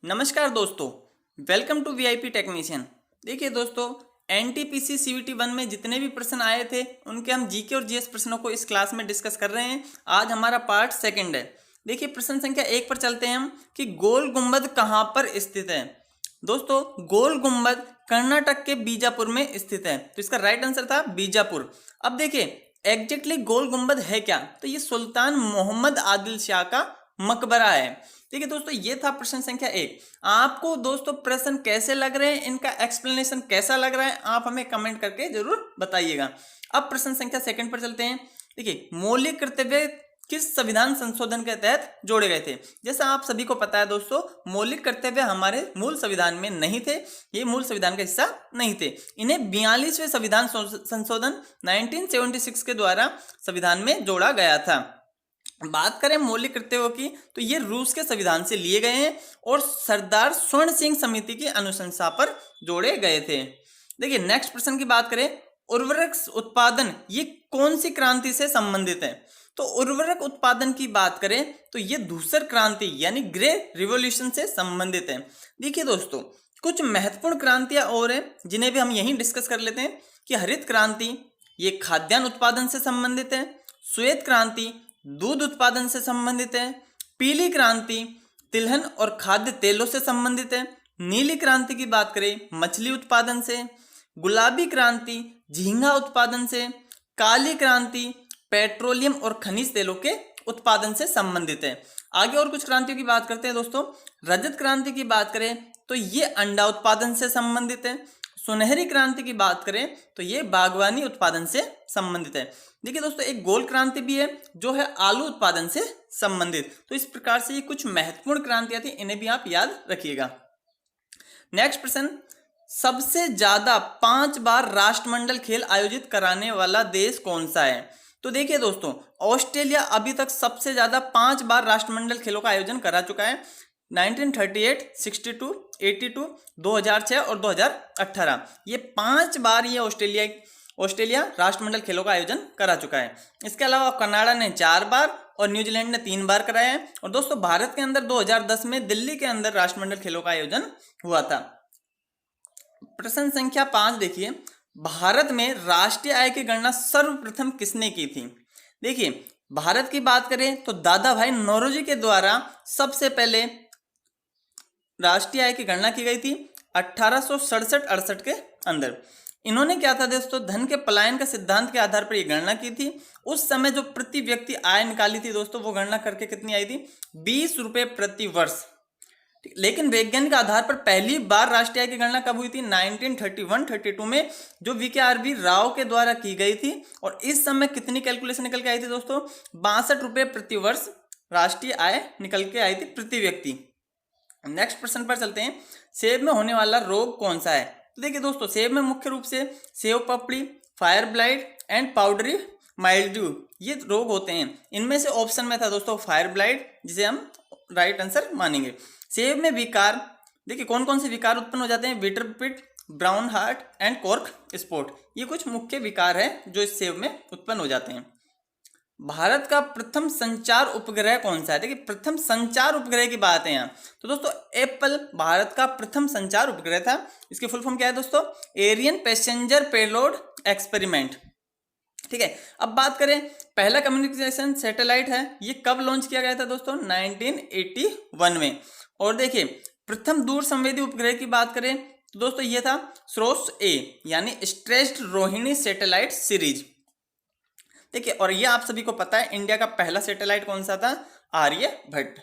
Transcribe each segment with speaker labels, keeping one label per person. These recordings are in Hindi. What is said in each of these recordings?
Speaker 1: नमस्कार दोस्तों, वेलकम टू वीआईपी टेक्नीशियन। देखिए दोस्तों, एनटीपीसी सीवीटी 1 में जितने भी प्रश्न आए थे उनके हम जीके और जीएस प्रश्नों को इस क्लास में डिस्कस कर रहे हैं। आज हमारा पार्ट सेकंड है। देखिए प्रश्न संख्या 1 पर चलते हैं हम कि गोल गुंबद कहाँ पर स्थित है। दोस्तों, गोल गुंबद कर्नाटक के बीजापुर में स्थित है, तो इसका राइट आंसर था बीजापुर। अब देखिए एग्जैक्टली गोल गुंबद है क्या, तो ये सुल्तान मोहम्मद आदिल शाह का मकबरा है। ठीक है दोस्तों, ये था प्रश्न संख्या 1। आपको दोस्तों प्रश्न कैसे लग रहे हैं, इनका एक्सप्लेनेशन कैसा लग रहा है, आप हमें कमेंट करके जरूर बताइएगा। अब प्रश्न संख्या 2 पर चलते हैं। देखिए मौलिक कर्तव्य किस संविधान संशोधन के तहत जोड़े गए थे। जैसा आप सभी को पता है दोस्तों, मौलिक कर्तव्य हमारे मूल संविधान में नहीं थे, ये मूल संविधान का हिस्सा नहीं थे। इन्हें 42वें संविधान संशोधन 1976 के द्वारा संविधान में जोड़ा गया था। बात करें मौलिक कर्तव्यों की, तो ये रूस के संविधान से लिए गए हैं और सरदार स्वर्ण सिंह समिति की अनुशंसा पर जोड़े गए थे। देखिए नेक्स्ट प्रश्न की बात करें, उर्वरक उत्पादन ये कौन सी क्रांति से संबंधित है। तो उर्वरक उत्पादन की बात करें तो ये धूसर क्रांति यानी ग्रे रिवॉल्यूशन से संबंधित है। देखिए दोस्तों, कुछ महत्वपूर्ण क्रांतियां और हैं जिन्हें भी हम यहीं डिस्कस कर लेते हैं कि हरित क्रांति ये खाद्यान्न उत्पादन से संबंधित है, श्वेत क्रांति दूध उत्पादन से संबंधित है, पीली क्रांति तिलहन और खाद्य तेलों से संबंधित है, नीली क्रांति की बात करें मछली उत्पादन से, गुलाबी क्रांति झींगा उत्पादन से, काली क्रांति पेट्रोलियम और खनिज तेलों के उत्पादन से संबंधित है। आगे और कुछ क्रांतियों की बात करते हैं दोस्तों। रजत क्रांति की बात करें तो ये अंडा उत्पादन से संबंधित है। सुनहरी क्रांति की बात करें तो ये बागवानी उत्पादन से संबंधित है। देखिए दोस्तों, एक गोल क्रांति भी है जो है आलू उत्पादन से संबंधित। तो इस प्रकार से ये कुछ महत्वपूर्ण क्रांतियां थी, इन्हें भी आप याद रखिएगा। नेक्स्ट प्रश्न, सबसे ज्यादा 5 बार राष्ट्रमंडल खेल आयोजित कराने वाला देश कौन सा है। तो देखिए दोस्तों, ऑस्ट्रेलिया अभी तक सबसे ज्यादा 5 बार राष्ट्रमंडल खेलों का आयोजन करा चुका है। 1938, 62, 82, 2006 और 2018, ये 5 बार ये ऑस्ट्रेलिया राष्ट्रमंडल खेलों का आयोजन करा चुका है। इसके अलावा कनाडा ने 4 बार और न्यूजीलैंड ने 3 बार कराया है। और दोस्तों भारत के अंदर 2010 में दिल्ली के अंदर राष्ट्रमंडल खेलों का आयोजन हुआ था। प्रश्न संख्या 5 देखिए, भारत में राष्ट्रीय आय की गणना सर्वप्रथम किसने की थी। देखिए भारत की बात करें तो दादा भाई नौरोजी के द्वारा सबसे पहले राष्ट्रीय आय की गणना की गई थी 1867-68 के अंदर। इन्होंने क्या था दोस्तों, धन के पलायन का सिद्धांत के आधार पर यह गणना की थी। उस समय जो प्रति व्यक्ति आय निकाली थी दोस्तों, वो गणना करके कितनी आई थी, 20 रुपए प्रति वर्ष। लेकिन वैज्ञानिक आधार पर पहली बार राष्ट्रीय आय की गणना कब हुई थी, 1931-32 में, जो वी.के.आर.बी. राव के द्वारा की गई थी। और इस समय कितनी कैलकुलेशन निकल के आई थी दोस्तों, 62 रुपए प्रति वर्ष राष्ट्रीय आय निकल के आई थी प्रति व्यक्ति। नेक्स्ट प्रश्न पर चलते हैं, सेब में होने वाला रोग कौन सा है। तो देखिए दोस्तों, सेब में मुख्य रूप से सेब पपड़ी, fire blight and powdery mildew ये रोग होते हैं। इनमें से ऑप्शन में था दोस्तों फायर ब्लाइट, जिसे हम राइट आंसर मानेंगे। सेब में विकार, देखिए कौन कौन से विकार उत्पन्न हो जाते हैं, bitter pit, brown heart and cork spot, ये कुछ मुख्य विकार है जो इस सेब में उत्पन्न हो जाते हैं। भारत का प्रथम संचार उपग्रह कौन सा है। देखिए प्रथम संचार उपग्रह की बात है यहाँ, तो दोस्तों एप्पल भारत का प्रथम संचार उपग्रह था। इसकी फुल फॉर्म क्या है दोस्तों, एरियन पैसेंजर पेलोड एक्सपेरिमेंट। ठीक है, अब बात करें पहला कम्युनिकेशन सैटेलाइट है, ये कब लॉन्च किया गया था दोस्तों, 1981 में। और देखिए प्रथम दूर संवेदी उपग्रह की बात करें तो दोस्तों ये था स्रोस ए यानी स्ट्रेच्ड रोहिणी सैटेलाइट सीरीज। देखिए और ये आप सभी को पता है इंडिया का पहला सैटेलाइट कौन सा था, आर्यभट्ट।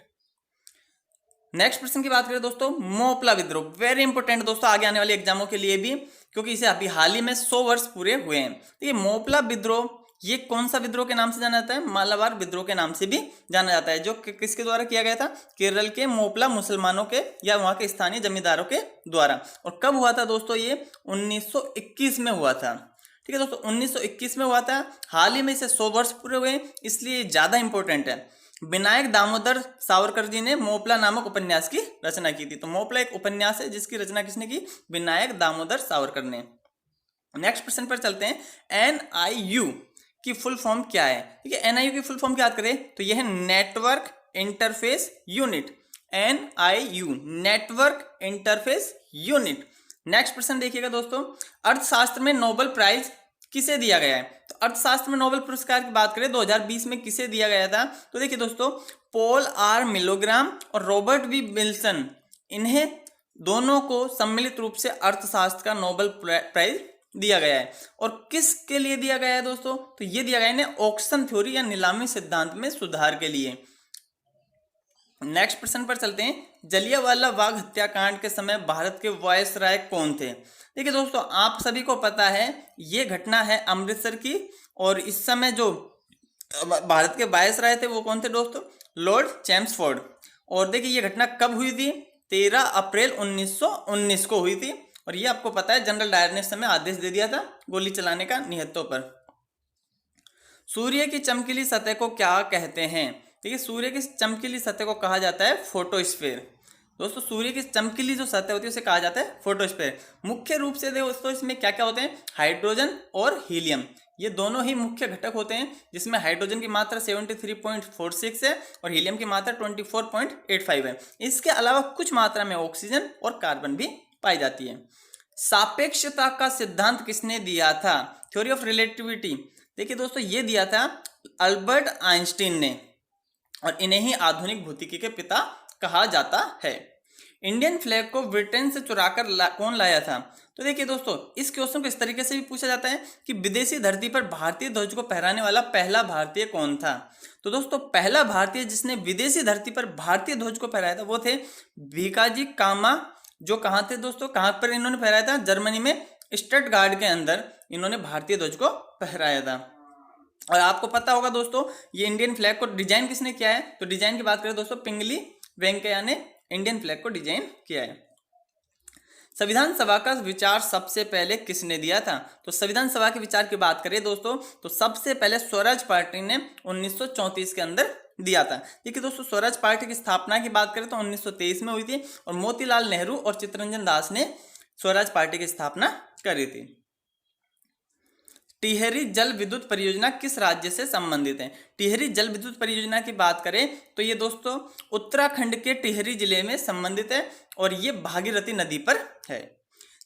Speaker 1: नेक्स्ट प्रश्न की बात करें दोस्तों, मोपला विद्रोह, वेरी इंपॉर्टेंट दोस्तों आगे आने वाले एग्जामों के लिए भी, क्योंकि इसे अभी हाल ही में 100 वर्ष पूरे हुए हैं। तो ये मोपला विद्रोह ये कौन सा विद्रोह के नाम से जाना जाता है, मालाबार विद्रोह के नाम से भी जाना जाता है, जो किसके द्वारा किया गया था, केरल के मोपला मुसलमानों के या वहां के स्थानीय जमींदारों के द्वारा। और कब हुआ था दोस्तों, ये 1921 में हुआ था। ठीक है दोस्तों, 1921 में हुआ था, हाल ही में इसे 100 वर्ष पूरे हुए, इसलिए ज्यादा इंपॉर्टेंट है। विनायक दामोदर सावरकर जी ने मोपला नामक उपन्यास की रचना की थी। तो मोपला एक उपन्यास है जिसकी रचना किसने की, विनायक दामोदर सावरकर ने। नेक्स्ट प्रश्न पर चलते हैं, NIU की फुल फॉर्म क्या है। ठीक है, NIU की फुल फॉर्म क्या करें तो यह है network interface unit. NIU, network interface unit. Next प्रश्न देखिएगा दोस्तों, अर्थशास्त्र में नोबेल प्राइज किसे दिया गया है? तो अर्थशास्त्र में नोबेल पुरस्कार की बात करें 2020 में किसे दिया गया था? तो देखिए दोस्तों, पॉल आर मिलोग्राम और रॉबर्ट वी विल्सन, इन्हें दोनों को सम्मिलित रूप से अर्थशास्त्र का नोबेल प्राइज दिया गया है। और किसके लिए दिया गया है दोस्तों? तो ये दिया गया है इन्हें ऑक्शन थ्योरी या नीलामी सिद्धांत में सुधार के लिए। नेक्स्ट प्रश्न पर चलते हैं, जलियांवाला बाग हत्याकांड के समय भारत के वायसराय कौन थे? देखिए दोस्तों, आप सभी को पता है ये घटना है अमृतसर की, और इस समय जो भारत के वायसराय थे वो कौन थे दोस्तों? Lord Chelmsford. और देखिए ये घटना कब हुई थी? 13 अप्रैल 1919 को हुई थी। और ये आपको पता है जनरल डायर ने इस समय आदेश दे दिया था गोली चलाने का निहत्थों पर। सूर्य की चमकीली सतह को क्या कहते हैं? देखिए सूर्य की चमकीली सतह को कहा जाता है फोटोस्फीयर। दोस्तों सूर्य की चमकीली जो सतह होती है उसे कहा जाता है फोटोस्फीयर। मुख्य रूप से दोस्तों इसमें क्या क्या होते हैं? हाइड्रोजन और हीलियम, ये दोनों ही मुख्य घटक होते हैं, जिसमें हाइड्रोजन की मात्रा 73.46 है और हीलियम की मात्रा 24.85 है। इसके अलावा कुछ मात्रा में ऑक्सीजन और कार्बन भी पाई जाती है। सापेक्षता का सिद्धांत किसने दिया था? Theory of relativity. देखिए दोस्तों ये दिया था अल्बर्ट आइंस्टीन ने, और इन्हें ही आधुनिक भौतिकी के पिता कहा जाता है। इंडियन फ्लैग को ब्रिटेन से चुराकर कौन लाया था? तो देखिए दोस्तों इस क्वेश्चन को इस तरीके से भी पूछा जाता है कि विदेशी धरती पर भारतीय ध्वज को फहराने वाला पहला भारतीय कौन था? तो दोस्तों पहला भारतीय जिसने विदेशी धरती पर भारतीय ध्वज को फहराया था वो थे भीकाजी कामा, जो कहाँ थे दोस्तों? कहाँ पर इन्होंने फहराया था? जर्मनी में स्टटगार्ड के अंदर इन्होंने भारतीय ध्वज को फहराया था। और आपको पता होगा दोस्तों ये इंडियन फ्लैग को डिजाइन किसने किया है? तो डिजाइन की बात करें दोस्तों पिंगली वेंकैया ने इंडियन फ्लैग को डिजाइन किया है। संविधान सभा का विचार सबसे पहले किसने दिया था? तो संविधान सभा के विचार की बात करें दोस्तों तो सबसे पहले स्वराज पार्टी ने 1934 के अंदर दिया था। देखिए दोस्तों स्वराज पार्टी की स्थापना की बात करें तो 1923 में हुई थी, और मोतीलाल नेहरू और चित्तरंजन दास ने स्वराज पार्टी की स्थापना करी थी। टिहरी जल विद्युत परियोजना किस राज्य से संबंधित है? टिहरी जल विद्युत परियोजना की बात करें तो ये दोस्तों उत्तराखंड के टिहरी जिले में संबंधित है, और ये भागीरथी नदी पर है।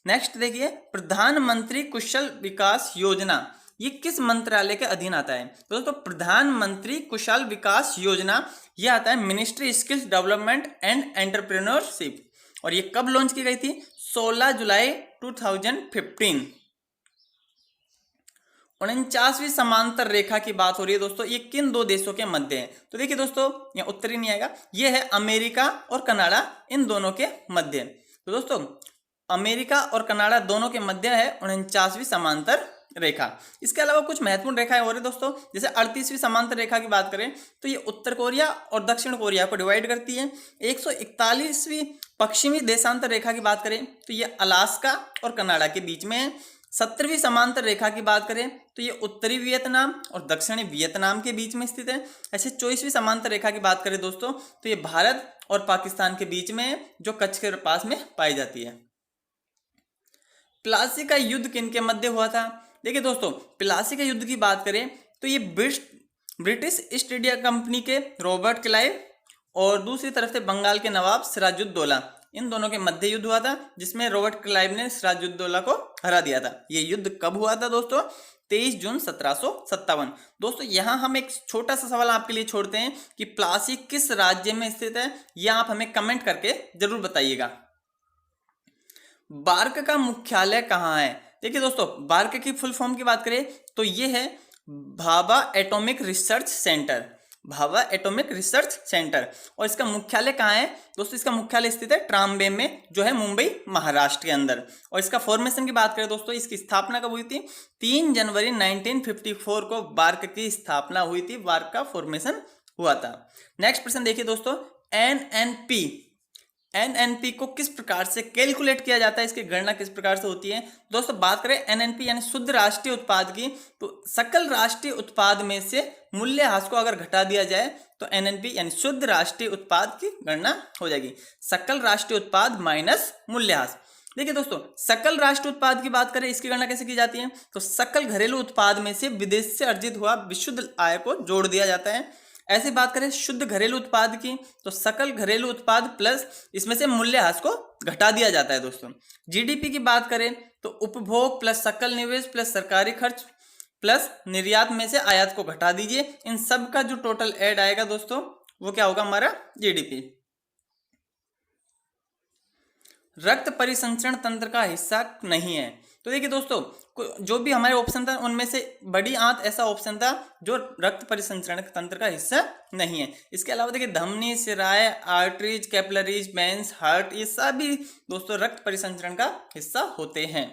Speaker 1: नेक्स्ट देखिए, प्रधानमंत्री कुशल विकास योजना ये किस मंत्रालय के अधीन आता है? तो दोस्तों प्रधानमंत्री कुशल विकास योजना ये आता है ministry skills development and entrepreneurship, और ये कब लॉन्च की गई थी? 16 जुलाई 2015। 49वीं समांतर रेखा की बात हो रही है दोस्तों, ये किन दो देशों के मध्य है? तो देखिए दोस्तों यहाँ उत्तर ही नहीं आएगा, ये है अमेरिका और कनाडा, इन दोनों के मध्य। तो दोस्तों अमेरिका और कनाडा दोनों के मध्य है 49वीं समांतर रेखा। इसके अलावा कुछ महत्वपूर्ण रेखाएं हो रही दोस्तों, जैसे 38वीं समांतर रेखा की बात करें तो ये उत्तर कोरिया और दक्षिण कोरिया को डिवाइड करती है। 141वीं पश्चिमी देशांतर रेखा की बात करें तो ये अलास्का और कनाडा के बीच में है। 70वीं समांतर रेखा की बात करें तो ये उत्तरी वियतनाम और दक्षिणी वियतनाम के बीच में स्थित है। ऐसे 24वीं समांतर रेखा की बात करें दोस्तों तो ये भारत और पाकिस्तान के बीच में है, जो कच्छ के पास में पाई जाती है। प्लासी का युद्ध किनके मध्य हुआ था? देखिए दोस्तों प्लासी के युद्ध की बात करें तो ये ब्रिटिश ईस्ट इंडिया कंपनी के रॉबर्ट क्लाइव और दूसरी तरफ से बंगाल के नवाब सिराजुद्दौला, इन दोनों के मध्य युद्ध हुआ था, जिसमें रॉबर्ट क्लाइव ने सिराजुद्दौला को हरा दिया था। ये युद्ध कब हुआ था दोस्तों? 23 जून 1757। दोस्तों यहाँ हम एक छोटा सा सवाल आपके लिए छोड़ते हैं कि प्लासी किस राज्य में स्थित है, यह आप हमें कमेंट करके जरूर बताइएगा। बार्क का मुख्यालय कहाँ है? देखिए दोस्तों बार्क की फुल फॉर्म की बात करें तो ये है Bhabha atomic research centre, Bhabha atomic research centre. और इसका मुख्यालय कहाँ है दोस्तों? इसका मुख्यालय स्थित है ट्राम्बे में, जो है मुंबई महाराष्ट्र के अंदर। और इसका फॉर्मेशन की बात करें दोस्तों, इसकी स्थापना कब हुई थी? 3 जनवरी 1954 को बार्क की स्थापना हुई थी, बार्क का फॉर्मेशन हुआ था। नेक्स्ट प्रश्न देखिए दोस्तों, एनएनपी को किस प्रकार से कैलकुलेट किया जाता है, इसकी गणना किस प्रकार से होती है? दोस्तों बात करें एनएनपी यानी शुद्ध राष्ट्रीय उत्पाद की, तो सकल राष्ट्रीय उत्पाद में से मूल्यह्रास को अगर घटा दिया जाए तो एनएनपी यानी शुद्ध राष्ट्रीय उत्पाद की गणना हो जाएगी। सकल राष्ट्रीय उत्पाद माइनस मूल्यह्रास। देखिए दोस्तों सकल राष्ट्रीय उत्पाद की बात करें, इसकी गणना कैसे की जाती है? तो सकल घरेलू उत्पाद में से विदेश से अर्जित हुआ विशुद्ध आय को जोड़ दिया जाता है। ऐसे बात करें शुद्ध घरेलू उत्पाद की, तो सकल घरेलू उत्पाद प्लस इसमें से मूल्यह्रास को घटा दिया जाता है दोस्तों। जीडीपी की बात करें तो उपभोग प्लस सकल निवेश प्लस सरकारी खर्च प्लस निर्यात में से आयात को घटा दीजिए, इन सब का जो टोटल ऐड आएगा दोस्तों वो क्या होगा, हमारा जीडीपी। रक्त परिसंचरण तंत्र का हिस्सा नहीं है, तो देखिए दोस्तों जो भी हमारे ऑप्शन था उनमें से बड़ी आंत ऐसा ऑप्शन था जो रक्त परिसंचरण तंत्र का हिस्सा नहीं है। इसके अलावा देखिए धमनी, सिराए, आर्टरीज, कैपिलरीज, वेन्स, हार्ट, ये सभी दोस्तों रक्त परिसंचरण का हिस्सा होते हैं।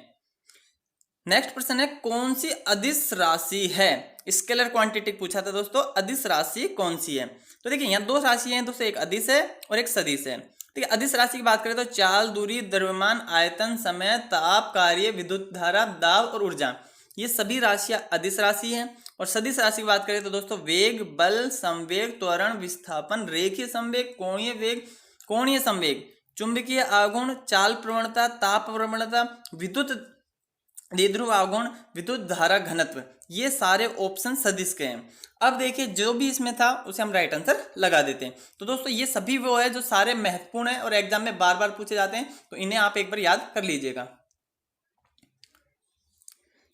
Speaker 1: नेक्स्ट प्रश्न है कौन सी अदिश राशि है, स्केलर क्वांटिटी पूछा था दोस्तों, अदिश राशि कौन सी है। तो देखिए यहाँ दो राशि हैं दोस्तों, एक अदिश है और एक सदिश है। ठीक है, अदिश राशि की बात करें तो चाल, दूरी, द्रव्यमान, आयतन, समय, ताप, कार्य, विद्युत धारा, दाब और ऊर्जा, ये सभी राशियां अदिश राशि हैं। और सदिश राशि की बात करें तो दोस्तों वेग, बल, संवेग, त्वरण, विस्थापन, रेखीय संवेग, कोणीय वेग, कोणीय संवेग, चुंबकीय आघूर्ण, चाल प्रवणता, ताप प्रवणता, विद्युत द्विध्रुव आघूर्ण, विद्युत धारा घनत्व, ये सारे ऑप्शन सदिश के हैं। अब देखिए जो भी इसमें था उसे हम राइट आंसर लगा देते हैं। तो दोस्तों ये सभी वो है जो सारे महत्वपूर्ण है और एग्जाम में बार बार पूछे जाते हैं, तो इन्हें आप एक बार याद कर लीजिएगा।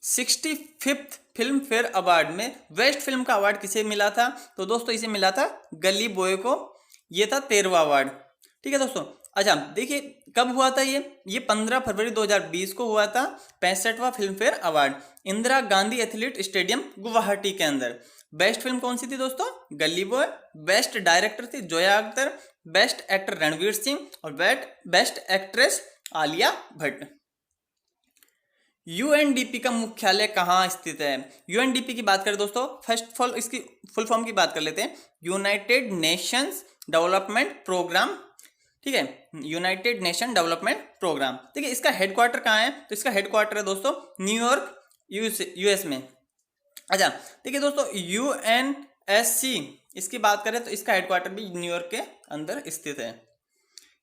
Speaker 1: 65th फिल्म फेयर अवार्ड में बेस्ट फिल्म का अवार्ड किसे मिला था, तो दोस्तों इसे मिला था गली बॉय को, ये था 13वां अवार्ड। ठीक है दोस्तों, अच्छा देखिए कब हुआ था ये 15 फरवरी 2020 को हुआ था 65वां Filmfare award, Indira Gandhi athlete stadium Guwahati के अंदर। बेस्ट फिल्म कौन सी थी दोस्तों, गली बॉय। बेस्ट डायरेक्टर थी जोया अख्तर, बेस्ट एक्टर रणवीर सिंह और best actress Alia Bhatt. UNDP का मुख्यालय कहाँ स्थित है, यूएनडीपी की बात करें दोस्तों, फर्स्ट ऑफ ऑल इसकी फुल फॉर्म की बात कर लेते हैं, यूनाइटेड नेशंस डेवलपमेंट प्रोग्राम। ठीक है, यूनाइटेड नेशन डेवलपमेंट प्रोग्राम। ठीक है, इसका हेडक्वार्टर कहाँ है, तो इसका हेडक्वार्टर है दोस्तों न्यूयॉर्क यूएस में। अच्छा देखिए दोस्तों यूएनएससी इसकी बात करें तो इसका हेडक्वार्टर भी न्यूयॉर्क के अंदर स्थित है।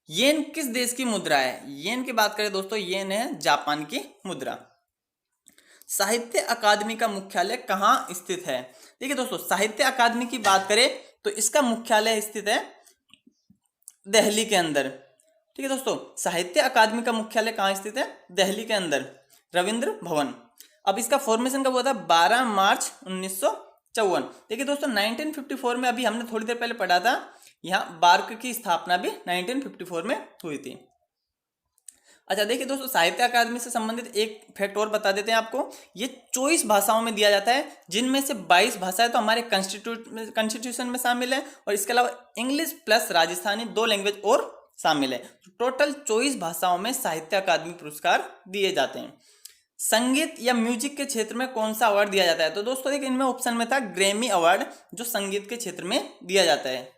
Speaker 1: येन किस देश की मुद्रा है, येन की बात करें दोस्तों येन है जापान की मुद्रा। साहित्य अकादमी का मुख्यालय कहाँ स्थित है, देखिए दोस्तों साहित्य अकादमी की बात करें तो इसका मुख्यालय स्थित है दिल्ली के अंदर। ठीक है दोस्तों, साहित्य अकादमी का मुख्यालय कहाँ स्थित है, दिल्ली के अंदर, रविंद्र भवन। अब इसका फॉर्मेशन कब हुआ था, 12 मार्च 1954। देखिए दोस्तों 1954 में अभी हमने थोड़ी देर पहले पढ़ा था, यहाँ बार्क की स्थापना भी 1954 में हुई थी। अच्छा देखिए दोस्तों साहित्य अकादमी से संबंधित एक फैक्ट और बता देते हैं आपको, ये 24 भाषाओं में दिया जाता है, जिनमें से 22 भाषाएं तो हमारे कॉन्स्टिट्यूशन में शामिल है और इसके अलावा इंग्लिश प्लस राजस्थानी 2 लैंग्वेज और शामिल है। तो टोटल 24 भाषाओं में साहित्य अकादमी पुरस्कार दिए जाते हैं। संगीत या म्यूजिक के क्षेत्र में कौन सा अवार्ड दिया जाता है, तो दोस्तों एक इनमें ऑप्शन में था ग्रैमी अवार्ड, जो संगीत के क्षेत्र में दिया जाता है।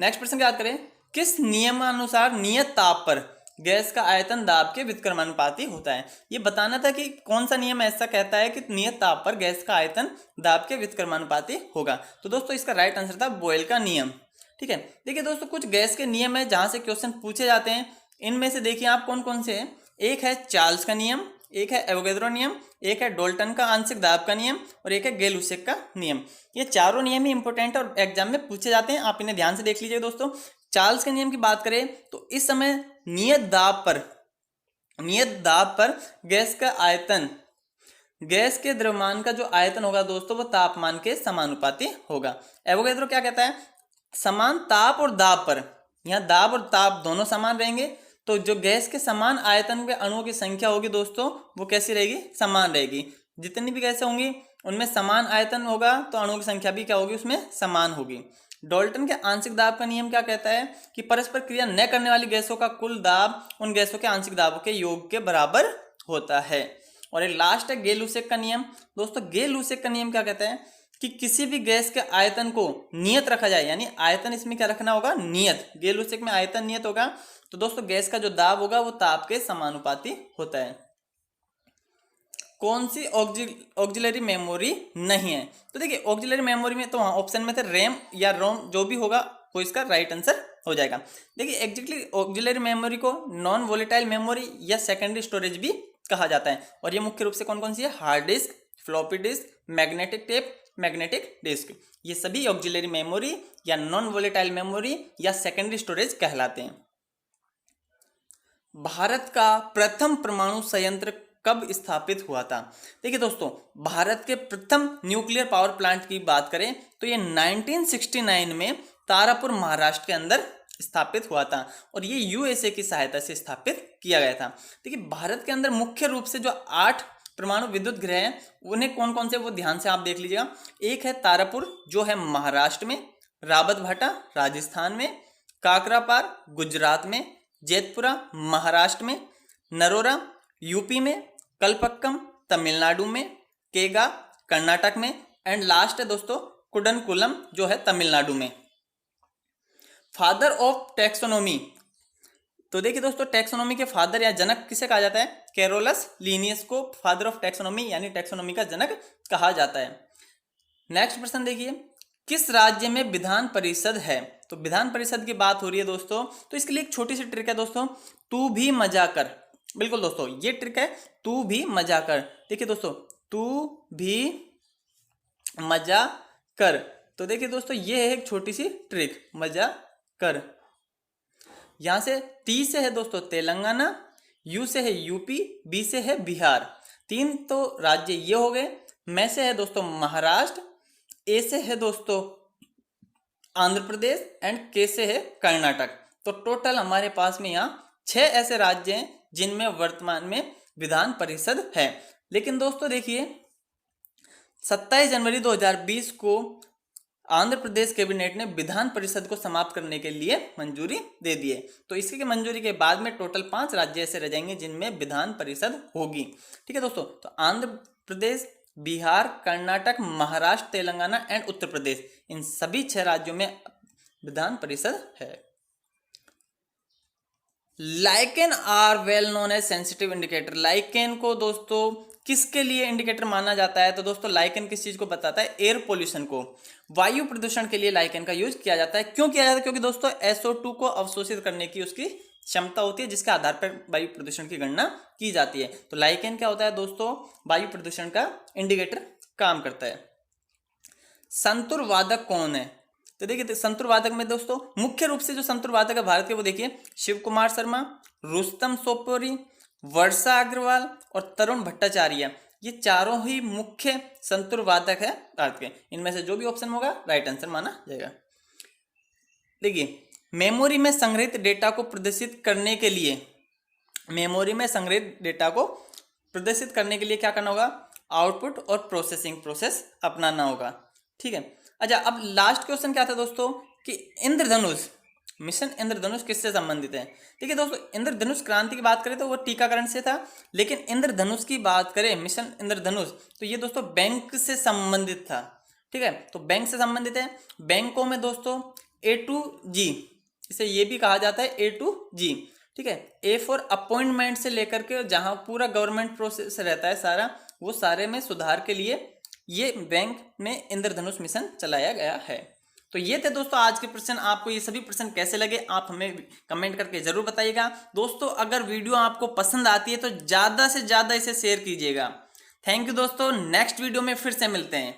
Speaker 1: नेक्स्ट प्रश्न की बात करें, किस नियमानुसार नियत ताप पर गैस का आयतन दाब के व्युत्क्रमानुपाती होता है। ये बताना था कि कौन सा नियम ऐसा कहता है कि नियत ताप पर गैस का आयतन दाब के व्युत्क्रमानुपाती होगा, तो दोस्तों इसका राइट आंसर था बॉयल का नियम। ठीक है, देखिए दोस्तों कुछ गैस के नियम है जहां से क्वेश्चन पूछे जाते हैं, इनमें से देखिए आप कौन कौन से हैं। एक है चार्ल्स का नियम, एक है एवोगैड्रो नियम, एक है डाल्टन का आंशिक दाब का नियम और एक है गै-लुसेक का नियम। ये चारों नियम ही इंपॉर्टेंट और एग्जाम में पूछे जाते हैं, आप इन्हें ध्यान से देख लीजिए दोस्तों। चार्ल्स के नियम की बात करें तो इस समय नियत दाब पर गैस का आयतन, गैस के द्रव्यमान का जो आयतन होगा दोस्तों वो तापमान के समानुपाती होगा। एवोगैड्रो क्या कहता है, समान ताप और दाब पर, यहाँ दाब और ताप दोनों समान रहेंगे, तो जो गैस के समान आयतन के अणुओं की संख्या होगी दोस्तों वो कैसी रहेगी, समान रहेगी। जितनी भी गैसें होंगी उनमें समान आयतन होगा तो अणुओं की संख्या भी क्या होगी, उसमें समान होगी। डाल्टन के आंशिक दाब का नियम क्या कहता है कि परस्पर क्रिया न करने वाली गैसों का कुल दाब उन गैसों के आंशिक दाबों के योग के बराबर होता है। और एक लास्ट है गै-लुसेक का नियम। दोस्तों गै-लुसेक का नियम क्या कहता है कि किसी भी गैस के आयतन को नियत रखा जाए, यानी आयतन इसमें क्या रखना होगा, नियत। गै-लुसेक में आयतन नियत होगा तो दोस्तों गैस का जो दाब होगा वो ताप के समानुपाती होता है। कौन सी ऑक्सिलरी मेमोरी नहीं है, तो देखिए ऑक्सिलरी मेमोरी में तो वहाँ ऑप्शन में थे रैम या रोम, जो भी होगा वो इसका राइट आंसर हो जाएगा। देखिए एग्जैक्टली ऑक्सिलरी मेमोरी को नॉन वोलेटाइल मेमोरी या सेकेंडरी स्टोरेज भी कहा जाता है, और ये मुख्य रूप से कौन कौन सी है, hard disk, floppy disk, magnetic tape magnetic disk. ये सभी ऑक्सिलरी मेमोरी या नॉन वोलेटाइल मेमोरी या सेकेंडरी स्टोरेज कहलाते हैं। भारत का प्रथम परमाणु संयंत्र कब स्थापित हुआ था? देखिए दोस्तों, भारत के प्रथम न्यूक्लियर पावर प्लांट की बात करें तो ये 1969 में तारापुर महाराष्ट्र के अंदर स्थापित हुआ था और ये यूएसए की सहायता से स्थापित किया गया था। देखिए, भारत के अंदर मुख्य रूप से जो 8 परमाणु विद्युत गृह हैं उन्हें कौन कौन से, वो ध्यान से आप देख लीजिएगा। एक है तारापुर जो है महाराष्ट्र में, रावत भाटा राजस्थान में, काकरापार गुजरात में, जेतपुरा महाराष्ट्र में, नरोरा यूपी में, कलपक्कम तमिलनाडु में, केगा कर्नाटक में एंड लास्ट है दोस्तों कुडनकुलम जो है तमिलनाडु में। फादर ऑफ टैक्सोनॉमी, तो देखिए दोस्तों, टैक्सोनॉमी के फादर या जनक किसे कहा जाता है? कैरोलस लिनियस को फादर ऑफ टैक्सोनॉमी यानी टैक्सोनॉमी का जनक कहा जाता है। नेक्स्ट प्रश्न देखिए, किस राज्य में विधान परिषद है? तो विधान परिषद की बात हो रही है दोस्तों, तो इसके लिए एक छोटी सी ट्रिक है दोस्तों, तू भी मजा कर। बिल्कुल दोस्तों, ये ट्रिक है, तू भी मजा कर। देखिए दोस्तों, तू भी मजा कर, तो देखिए दोस्तों, ये है एक छोटी सी ट्रिक, मजा कर। यहां से टी से है दोस्तों तेलंगाना, यू से है यूपी, बी से है बिहार। 3 तो राज्य ये हो गए। मैं से है दोस्तों महाराष्ट्र, ए से है दोस्तों आंध्र प्रदेश एंड के से है कर्नाटक। तो टोटल हमारे पास में यहाँ 6 ऐसे राज्य हैं जिनमें वर्तमान में विधान परिषद है। लेकिन दोस्तों देखिए, 27 जनवरी 2020 को आंध्र प्रदेश कैबिनेट ने विधान परिषद को समाप्त करने के लिए मंजूरी दे दी है। तो इसकी मंजूरी के बाद में टोटल 5 राज्य ऐसे रह जाएंगे जिनमें विधान परिषद होगी। ठीक है दोस्तों, तो आंध्र प्रदेश, बिहार, कर्नाटक, महाराष्ट्र, तेलंगाना एंड उत्तर प्रदेश, इन सभी 6 राज्यों में विधान परिषद है। Lichen are well known as sensitive indicator. Lichen को दोस्तों किसके लिए इंडिकेटर माना जाता है? तो दोस्तों लाइकेन किस चीज को बताता है? एयर पोल्यूशन को, वायु प्रदूषण के लिए लाइकेन का यूज किया जाता है। क्यों किया जाता है? क्योंकि दोस्तों SO2 को अवशोषित करने की उसकी क्षमता होती है, जिसके आधार पर वायु प्रदूषण की गणना की जाती है। तो लाइकेन क्या होता है दोस्तों? वायु प्रदूषण का इंडिकेटर काम करता है। संतुर वादक कौन है? तो देखिए, संतुर वादक में दोस्तों मुख्य रूप से जो संतुर वादक है भारत के, वो देखिए शिव कुमार शर्मा, रुस्तम सोपोरी, वर्षा अग्रवाल और तरुण भट्टाचार्य। ये चारों ही मुख्य संतुर वादक है भारत के। इनमें से जो भी ऑप्शन होगा राइट आंसर माना जाएगा। देखिए, मेमोरी में संग्रहित डेटा को प्रदर्शित करने के लिए, मेमोरी में संग्रहित डेटा को प्रदर्शित करने के लिए क्या करना होगा? आउटपुट और प्रोसेसिंग प्रोसेस अपनाना होगा। ठीक है। अच्छा, अब लास्ट क्वेश्चन क्या था दोस्तों कि इंद्रधनुष, मिशन इंद्रधनुष किससे संबंधित है? देखिए दोस्तों, इंद्रधनुष क्रांति की बात करें तो वो टीकाकरण से था, लेकिन इंद्रधनुष की बात करें, मिशन इंद्रधनुष, तो ये दोस्तों बैंक से संबंधित था। ठीक है, तो बैंक से संबंधित है। बैंकों में दोस्तों A2G, इसे ये भी कहा जाता है A2G। ठीक है, A फॉर अपॉइंटमेंट से लेकर के जहां पूरा गवर्नमेंट प्रोसेस रहता है सारा, वो सारे में सुधार के लिए ये बैंक में इंद्रधनुष मिशन चलाया गया है। तो ये थे दोस्तों आज के प्रश्न। आपको ये सभी प्रश्न कैसे लगे आप हमें कमेंट करके जरूर बताइएगा। दोस्तों, अगर वीडियो आपको पसंद आती है तो ज़्यादा से ज़्यादा इसे शेयर कीजिएगा। थैंक यू दोस्तों, नेक्स्ट वीडियो में फिर से मिलते हैं।